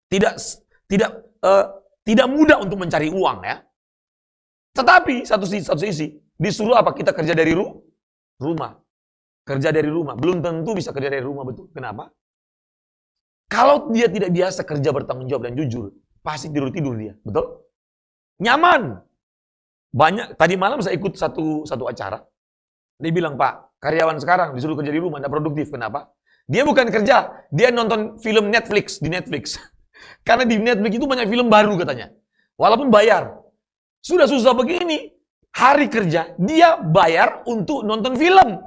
Tidak mudah untuk mencari uang, ya. Tetapi satu sisi disuruh apa? Kita kerja dari rumah. Kerja dari rumah. Belum tentu bisa kerja dari rumah, betul? Kenapa? Kalau dia tidak biasa kerja bertanggung jawab dan jujur, pasti tidur dia, betul? Nyaman. Banyak, tadi malam saya ikut satu acara. Dia bilang, Pak, karyawan sekarang disuruh kerja di rumah, tidak produktif. Kenapa? Dia bukan kerja, dia nonton film Netflix, di Netflix. Karena di Netflix itu banyak film baru katanya. Walaupun bayar. Sudah susah begini, hari kerja, dia bayar untuk nonton film.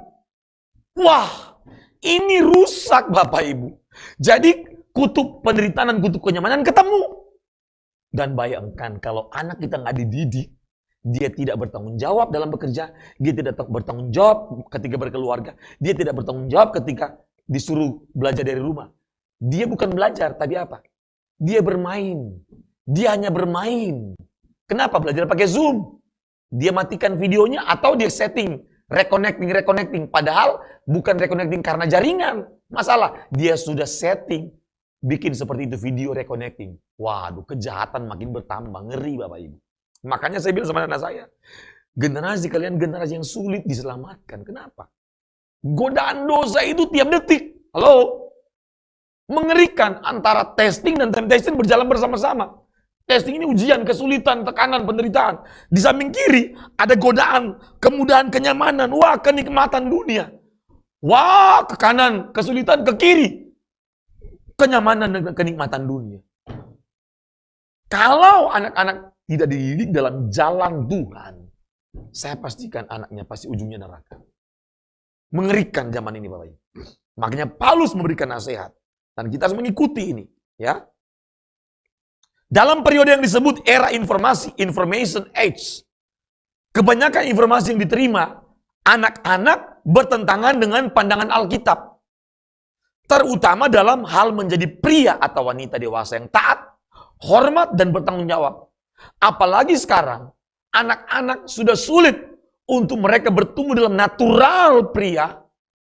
Wah, ini rusak Bapak Ibu. Jadi, kutub penderitaan dan kutub kenyamanan ketemu. Dan bayangkan kalau anak kita nggak dididik, dia tidak bertanggung jawab dalam bekerja, dia tidak bertanggung jawab ketika berkeluarga, dia tidak bertanggung jawab ketika disuruh belajar dari rumah. Dia bukan belajar, tapi apa? Dia bermain. Dia hanya bermain. Kenapa? Belajar pakai Zoom. Dia matikan videonya atau dia setting, reconnecting. Padahal bukan reconnecting karena jaringan. Masalah, dia sudah setting. Bikin seperti itu video reconnecting. Waduh, kejahatan makin bertambah. Ngeri Bapak Ibu. Makanya saya bilang sama anak saya, generasi kalian generasi yang sulit diselamatkan. Kenapa? Godaan dosa itu tiap detik. Halo? Mengerikan antara testing dan temptation berjalan bersama-sama. Testing ini ujian, kesulitan, tekanan, penderitaan. Di samping kiri ada godaan, kemudahan, kenyamanan. Wah, kenikmatan dunia. Wah, ke kanan, kesulitan, ke kiri. Kenyamanan dan kenikmatan dunia. Kalau anak-anak tidak dididik dalam jalan Tuhan, saya pastikan anaknya pasti ujungnya neraka. Mengerikan zaman ini Bapak Ibu. Makanya Paulus memberikan nasihat. Dan kita harus mengikuti ini. Ya. Dalam periode yang disebut era informasi, information age, kebanyakan informasi yang diterima, anak-anak bertentangan dengan pandangan Alkitab. Terutama dalam hal menjadi pria atau wanita dewasa yang taat, hormat, dan bertanggung jawab. Apalagi sekarang, anak-anak sudah sulit untuk mereka bertumbuh dalam natural pria,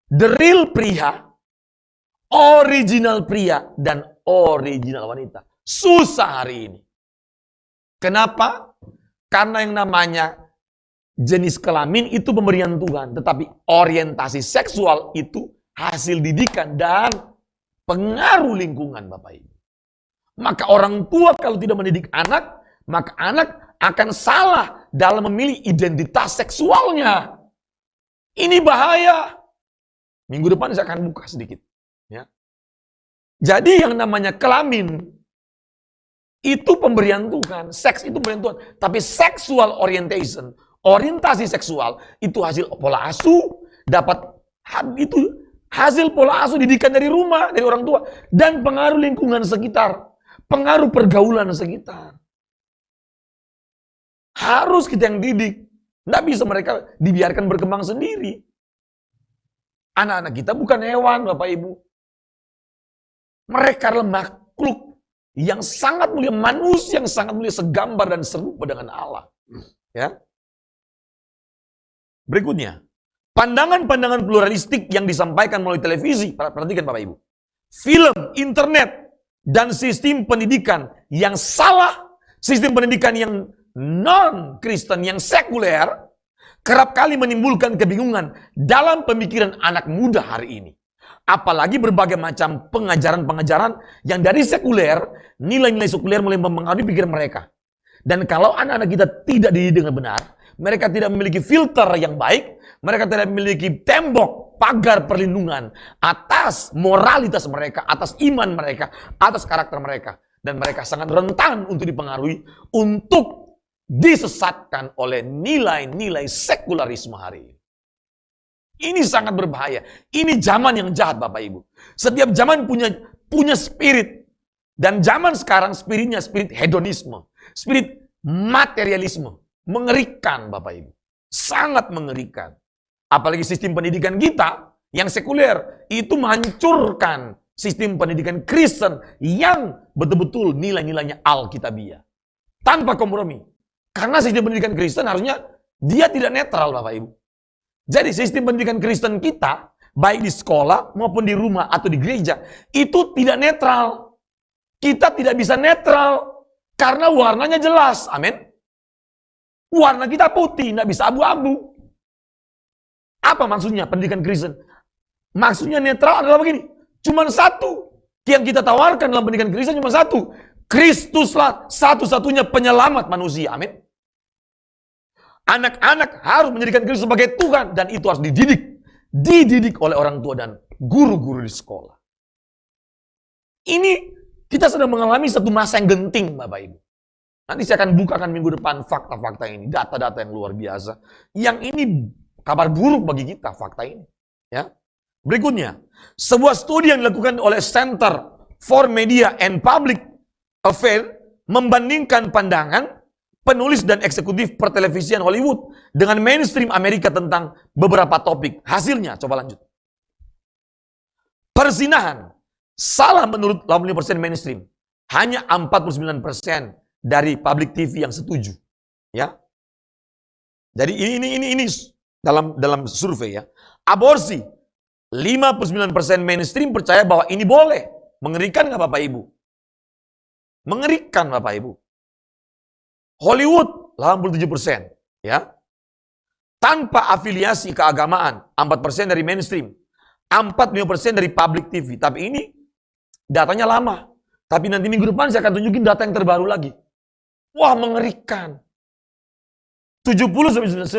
the real pria, original pria, dan original wanita. Susah hari ini. Kenapa? Karena yang namanya jenis kelamin itu pemberian Tuhan. Tetapi orientasi seksual itu hasil didikan dan pengaruh lingkungan Bapak Ibu. Maka orang tua kalau tidak mendidik anak, maka anak akan salah dalam memilih identitas seksualnya. Ini bahaya. Minggu depan saya akan buka sedikit. Ya. Jadi yang namanya kelamin, itu pemberian Tuhan. Seks itu pemberian Tuhan. Tapi sexual orientation, orientasi seksual, itu hasil pola asuh, dapat itu hasil pola asuh didikan dari rumah, dari orang tua. Dan pengaruh lingkungan sekitar. Pengaruh pergaulan sekitar. Harus kita yang didik. Tidak bisa mereka dibiarkan berkembang sendiri. Anak-anak kita bukan hewan, Bapak Ibu. Mereka adalah makhluk yang sangat mulia, manusia yang sangat mulia, segambar dan serupa dengan Allah. Ya. Berikutnya, pandangan-pandangan pluralistik yang disampaikan melalui televisi, perhatikan Bapak Ibu. Film, internet, dan sistem pendidikan yang salah, sistem pendidikan yang non-Kristen, yang sekuler, kerap kali menimbulkan kebingungan dalam pemikiran anak muda hari ini. Apalagi berbagai macam pengajaran-pengajaran yang dari sekuler, nilai-nilai sekuler mulai mempengaruhi pikiran mereka. Dan kalau anak-anak kita tidak dididik dengan benar, mereka tidak memiliki filter yang baik, mereka tidak memiliki tembok, pagar perlindungan atas moralitas mereka, atas iman mereka, atas karakter mereka. Dan mereka sangat rentan untuk dipengaruhi, untuk disesatkan oleh nilai-nilai sekularisme hari ini. Ini sangat berbahaya. Ini zaman yang jahat, Bapak Ibu. Setiap zaman punya spirit. Dan zaman sekarang spiritnya spirit hedonisme. Spirit materialisme. Mengerikan, Bapak Ibu. Sangat mengerikan. Apalagi sistem pendidikan kita yang sekuler. Itu menghancurkan sistem pendidikan Kristen yang betul-betul nilai-nilainya Alkitabiah. Tanpa kompromi. Karena sistem pendidikan Kristen harusnya dia tidak netral, Bapak Ibu. Jadi sistem pendidikan Kristen kita, baik di sekolah maupun di rumah atau di gereja, itu tidak netral. Kita tidak bisa netral karena warnanya jelas. Amin. Warna kita putih, tidak bisa abu-abu. Apa maksudnya pendidikan Kristen? Maksudnya netral adalah begini. Cuma satu yang kita tawarkan dalam pendidikan Kristen, cuma satu. Kristuslah satu-satunya penyelamat manusia. Amin. Anak-anak harus menjadikan Kristus sebagai Tuhan. Dan itu harus dididik. Dididik oleh orang tua dan guru-guru di sekolah. Ini kita sedang mengalami satu masa yang genting, Bapak Ibu. Nanti saya akan bukakan minggu depan fakta-fakta ini. Data-data yang luar biasa. Yang ini kabar buruk bagi kita, fakta ini. Ya. Berikutnya, sebuah studi yang dilakukan oleh Center for Media and Public Affairs membandingkan pandangan penulis dan eksekutif pertelevisian Hollywood dengan mainstream Amerika tentang beberapa topik. Hasilnya, coba lanjut. Perzinahan salah menurut 80% mainstream. Hanya 49% dari public TV yang setuju. Ya. Jadi ini dalam survei ya. Aborsi 59% mainstream percaya bahwa ini boleh. Mengerikan nggak Bapak Ibu? Mengerikan Bapak Ibu. Hollywood 87%, ya. Tanpa afiliasi keagamaan 4% dari mainstream, 45% dari public TV. Tapi ini datanya lama. Tapi nanti minggu depan saya akan tunjukin data yang terbaru lagi. Wah, mengerikan. 70-90%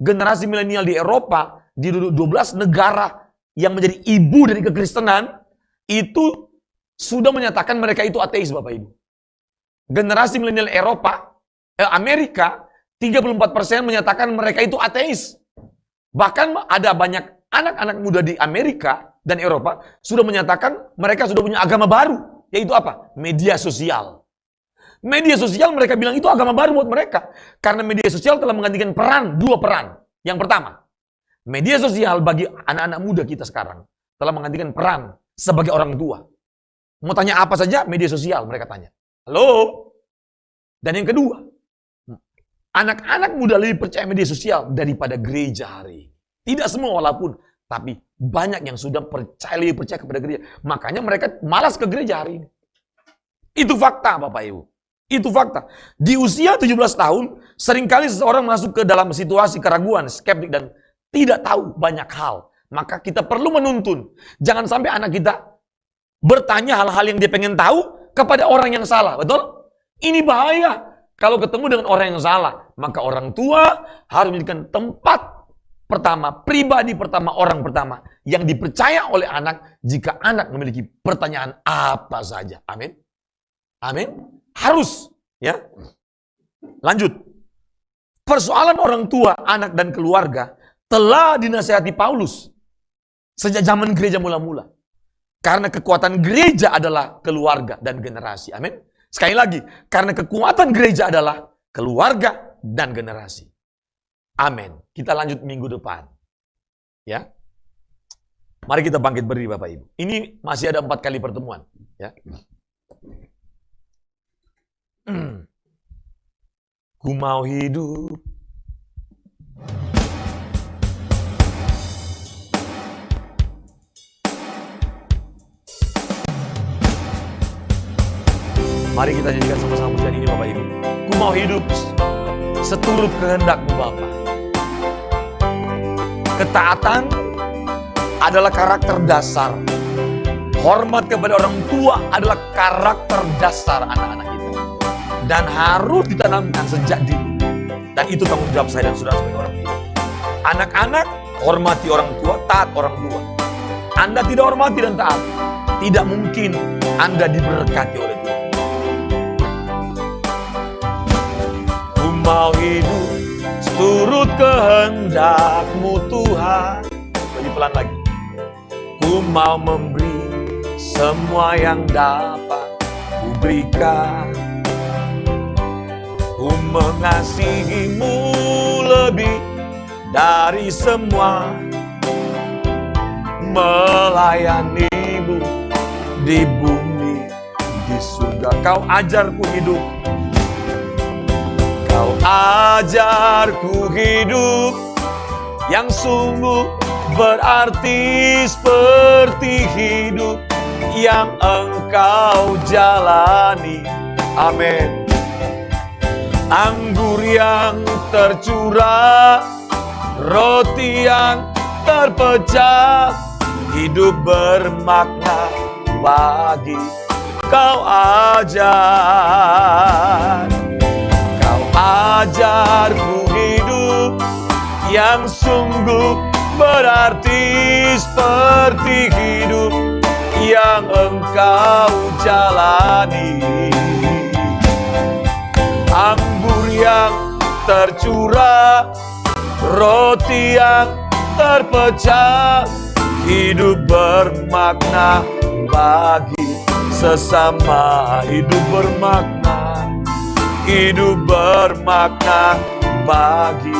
generasi milenial di Eropa, di 12 negara yang menjadi ibu dari kekristenan, itu sudah menyatakan mereka itu ateis, Bapak Ibu. Generasi milenial Amerika, 34% menyatakan mereka itu ateis. Bahkan ada banyak anak-anak muda di Amerika dan Eropa sudah menyatakan mereka sudah punya agama baru. Yaitu apa? Media sosial. Media sosial mereka bilang itu agama baru buat mereka. Karena media sosial telah menggantikan dua peran. Yang pertama, media sosial bagi anak-anak muda kita sekarang telah menggantikan peran sebagai orang tua. Mau tanya apa saja, media sosial mereka tanya. Halo? Dan yang kedua, anak-anak muda lebih percaya media sosial daripada gereja hari ini. Tidak semua walaupun, tapi banyak yang sudah lebih percaya kepada gereja. Makanya mereka malas ke gereja hari ini. Itu fakta Bapak Ibu. Itu fakta. Di usia 17 tahun, seringkali seseorang masuk ke dalam situasi keraguan, skeptik, dan tidak tahu banyak hal. Maka kita perlu menuntun. Jangan sampai anak kita bertanya hal-hal yang dia pengen tahu kepada orang yang salah. Betul? Ini bahaya. Kalau ketemu dengan orang yang salah, maka orang tua harus menjadikan tempat pertama, pribadi pertama, orang pertama yang dipercaya oleh anak jika anak memiliki pertanyaan apa saja. Amin. Amin. Harus, ya. Lanjut. Persoalan orang tua, anak dan keluarga telah dinasihati Paulus sejak zaman gereja mula-mula. Karena kekuatan gereja adalah keluarga dan generasi. Amin. Sekali lagi, karena kekuatan gereja adalah keluarga dan generasi. Amin. Kita lanjut minggu depan. Ya. Mari kita bangkit berdiri Bapak Ibu. Ini masih ada 4 kali pertemuan. Ya. Ku mau hidup Mari kita nyanyikan sama-sama pujian ini Bapak Ibu. Ku mau hidup seturut kehendak-Mu Bapa. Ketaatan adalah karakter dasar. Hormat kepada orang tua adalah karakter dasar anak-anak kita. Dan harus ditanamkan sejak dini. Dan itu tanggung jawab saya dan saudara sebagai orang tua. Anak-anak, hormati orang tua, taat orang tua. Anda tidak hormati dan taat, tidak mungkin Anda diberkati oleh Tuhan. Ku mau hidup seturut kehendak-Mu Tuhan. Lebih pelan lagi. Ku mau memberi semua yang dapat ku berikan. Ku mengasihi-Mu lebih dari semua, melayani-Mu di bumi, di surga. Kau ajarku hidup, Kau ajarku hidup yang sungguh berarti seperti hidup yang Engkau jalani. Amin. Anggur yang tercurah, roti yang terpecah, hidup bermakna bagi Kau ajar. Kau ajarku hidup yang sungguh berarti seperti hidup yang Engkau jalani. Anggur yang tercurah, roti yang terpecah, hidup bermakna bagi sesama. Hidup bermakna, hidup bermakna bagi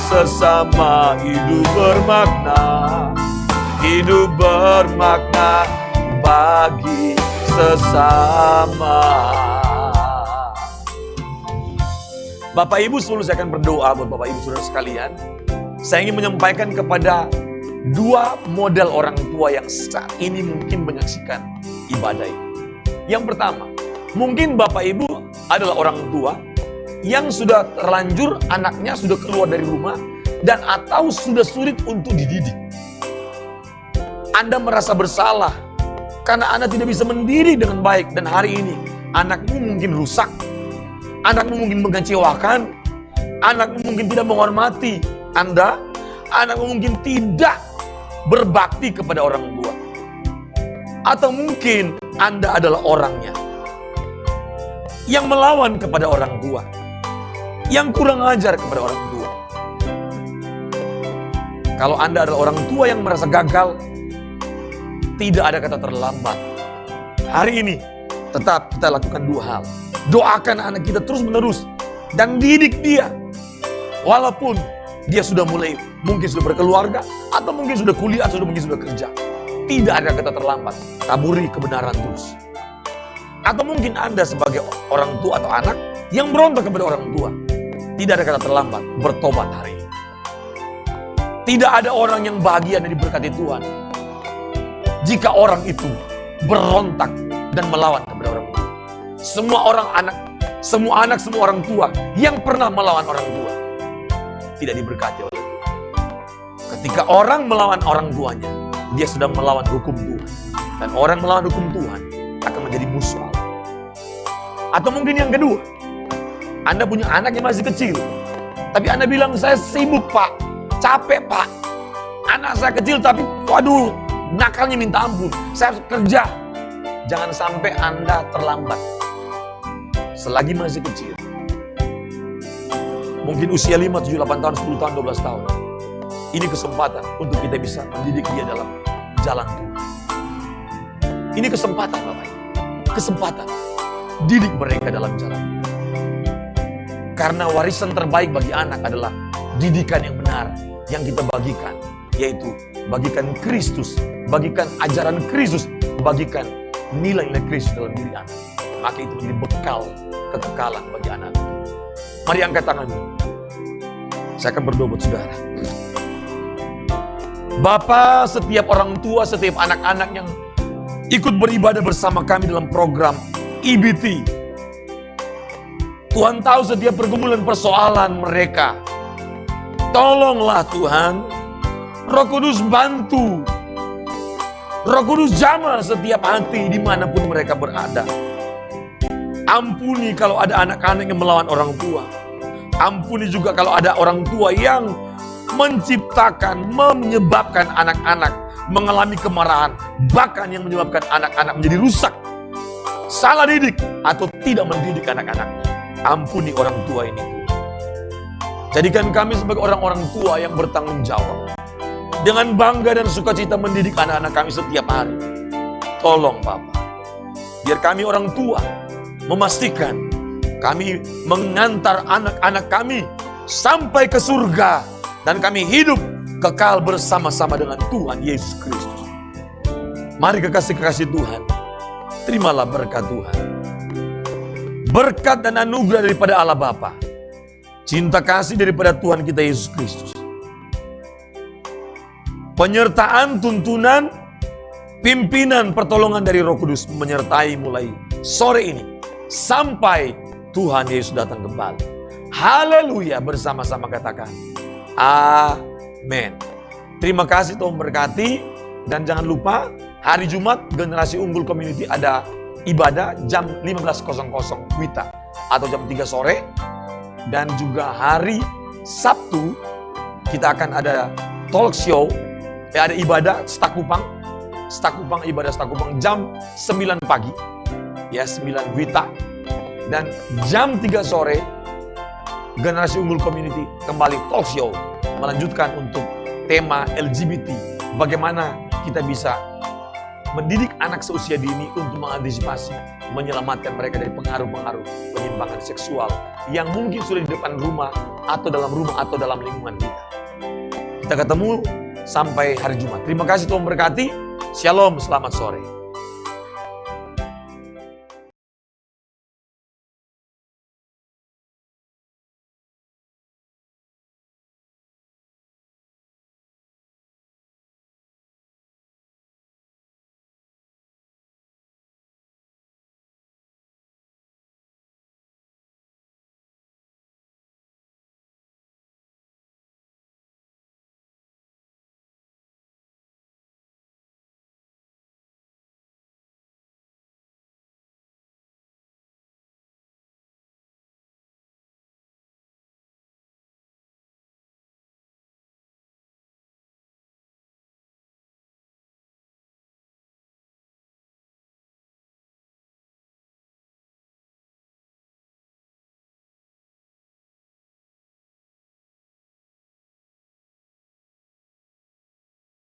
sesama. Hidup bermakna, hidup bermakna bagi sesama. Bapak Ibu, sebelum saya akan berdoa buat Bapak Ibu saudara sekalian, saya ingin menyampaikan kepada dua model orang tua yang saat ini mungkin menyaksikan ibadah ini. Yang pertama, mungkin Bapak Ibu adalah orang tua yang sudah terlanjur anaknya sudah keluar dari rumah dan atau sudah sulit untuk dididik. Anda merasa bersalah karena Anda tidak bisa mendidik dengan baik, dan hari ini anakmu mungkin rusak. Anakmu mungkin mengecewakan, anakmu mungkin tidak menghormati Anda, anakmu mungkin tidak berbakti kepada orang tua. Atau mungkin Anda adalah orangnya yang melawan kepada orang tua, yang kurang ajar kepada orang tua. Kalau Anda adalah orang tua yang merasa gagal, tidak ada kata terlambat. Hari ini tetap kita lakukan dua hal. Doakan anak kita terus menerus dan didik dia. Walaupun dia sudah mulai mungkin sudah berkeluarga, atau mungkin sudah kuliah, atau mungkin sudah kerja. Tidak ada kata terlambat. Taburi kebenaran terus. Atau mungkin Anda sebagai orang tua atau anak yang berontak kepada orang tua. Tidak ada kata terlambat. Bertobat hari ini. Tidak ada orang yang bahagia dan diberkati Tuhan jika orang itu berontak dan melawan kepada orang tua. Semua anak, semua orang tua yang pernah melawan orang tua tidak diberkati oleh Tuhan. Ketika orang melawan orang tuanya, dia sudah melawan hukum Tuhan. Dan orang melawan hukum Tuhan akan menjadi musuh Allah. Atau mungkin yang kedua, Anda punya anak yang masih kecil, tapi Anda bilang, saya sibuk Pak, capek Pak. Anak saya kecil tapi waduh, nakalnya minta ampun, saya harus kerja. Jangan sampai Anda terlambat. Selagi masih kecil, mungkin usia 5, 7, 8 tahun, 10 tahun, 12 tahun. Ini kesempatan untuk kita bisa mendidik dia dalam jalan Tuhan. Ini kesempatan Bapak Ibu. Kesempatan. Didik mereka dalam jalan Tuhan. Karena warisan terbaik bagi anak adalah didikan yang benar yang kita bagikan. Yaitu bagikan Kristus, bagikan ajaran Kristus, bagikan nilai-nilai Kristus dalam diri anak. Maka itu menjadi bekal kekekalan bagi anak. Mari angkat tanganmu. Saya akan berdoa buat saudara. Bapa, setiap orang tua, setiap anak-anak yang ikut beribadah bersama kami dalam program EBT, Tuhan tahu setiap pergumulan persoalan mereka. Tolonglah Tuhan. Roh Kudus bantu. Roh Kudus jamah setiap hati dimanapun mereka berada. Ampuni kalau ada anak-anak yang melawan orang tua. Ampuni juga kalau ada orang tua yang menciptakan, menyebabkan anak-anak mengalami kemarahan. Bahkan yang menyebabkan anak-anak menjadi rusak. Salah didik atau tidak mendidik anak-anaknya. Ampuni orang tua ini. Jadikan kami sebagai orang-orang tua yang bertanggung jawab. Dengan bangga dan sukacita mendidik anak-anak kami setiap hari. Tolong Bapa. Biar kami orang tua memastikan kami mengantar anak-anak kami sampai ke surga. Dan kami hidup kekal bersama-sama dengan Tuhan Yesus Kristus. Mari kekasih-kekasih Tuhan. Terimalah berkat Tuhan. Berkat dan anugerah daripada Allah Bapa. Cinta kasih daripada Tuhan kita Yesus Kristus. Penyertaan, tuntunan, pimpinan, pertolongan dari Roh Kudus menyertai mulai sore ini. Sampai Tuhan Yesus datang kembali. Haleluya, bersama-sama katakan. Amin. Terima kasih, Tuhan berkati. Dan jangan lupa, hari Jumat Generasi Unggul Community ada ibadah jam 15.00 WITA atau jam 3 sore. Dan juga hari Sabtu kita akan ada talk show. Ada ibadah Stakupang ibadah Stakupang jam 9 pagi. Ya, 9 WITA. Dan jam 3 sore Generasi Unggul Community kembali talk show melanjutkan untuk tema LGBT. Bagaimana kita bisa mendidik anak seusia dini untuk mengantisipasi, menyelamatkan mereka dari pengaruh-pengaruh penyimpangan seksual yang mungkin sudah di depan rumah atau dalam lingkungan kita. Kita ketemu sampai hari Jumat. Terima kasih, Tuhan berkati. Shalom, selamat sore.